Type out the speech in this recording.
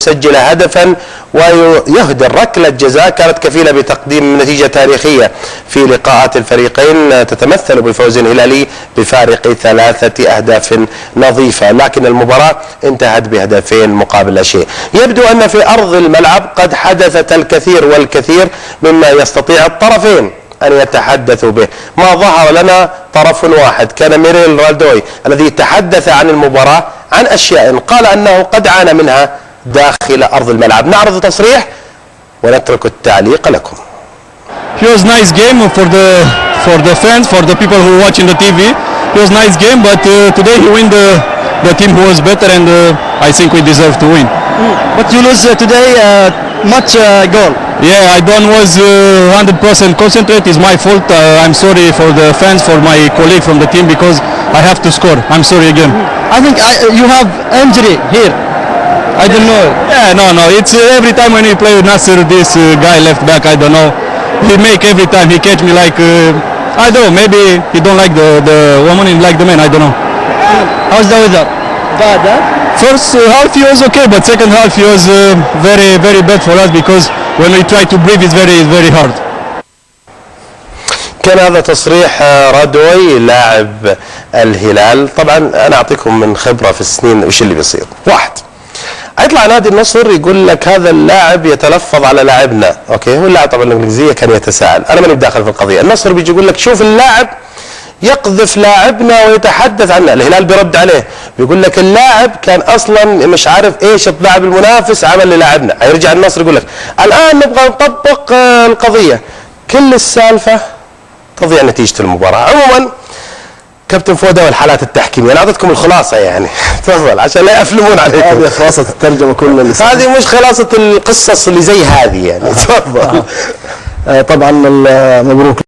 يسجل هدفا ويهدر ركلة جزاء كانت كفيلة بتقديم نتيجة تاريخية في لقاءات الفريقين تتمثل بفوز هلالي بفارق 3 أهداف نظيفة، لكن المباراة انتهت بهدفين مقابل لا شيء. يبدو أن في أرض الملعب قد حدثت الكثير والكثير مما يستطيع الطرفين أن يتحدثوا به. ما ظهر لنا طرف واحد كان ميريل رادوي الذي تحدث عن المباراة عن أشياء قال أنه قد عانى منها داخل أرض الملعب. نعرض تصريح ونترك التعليق لكم. It was nice game for the fans, for the people who watch in the TV. It was nice game, but today he win the team who was better, and I think we deserve to win. But you lose today much goal. Yeah, I don't was 100% concentrate. It's my fault. I'm sorry for the fans, for my colleague from the team, because I have to score. I'm sorry again. I think you have injury here. I don't know. Yeah, no. It's every time when we play with Nasser, this guy left back, I don't know. He make every time. He catch me like, I don't know, maybe he don't like the woman, he like the man, I don't know. How's the weather? Bad, huh? First half he was okay, but second half he was very, very bad for us, because when we try to breathe it's very, very hard. كان هذا تصريح رادوي لاعب الهلال. طبعا أنا أعطيكم من خبرة في السنين وش اللي بيصير. واحد يطلع نادي النصر يقول لك هذا اللاعب يتلفظ على لاعبنا، اوكي، هو اللاعب طبعا الانجليزيه كان يتساءل، انا ماني داخل في القضيه. النصر بيجي يقول لك شوف اللاعب يقذف لاعبنا ويتحدث عنه، الهلال بيرد عليه بيقول لك اللاعب كان اصلا مش عارف ايش اللاعب المنافس عمل للاعبنا. هيرجع النصر يقول لك الان نبغى نطبق القضيه، كل السالفه تضيع نتيجه المباراه. عموما كابتن فوده والحالات التحكيميه، انا اعطيتكم الخلاصه يعني تفضل عشان لا يفلمون عليكم. هذه خلاصه الترجمه كلها، هذه مش خلاصه القصص اللي زي هذه يعني. تفضل. طبعا مبروك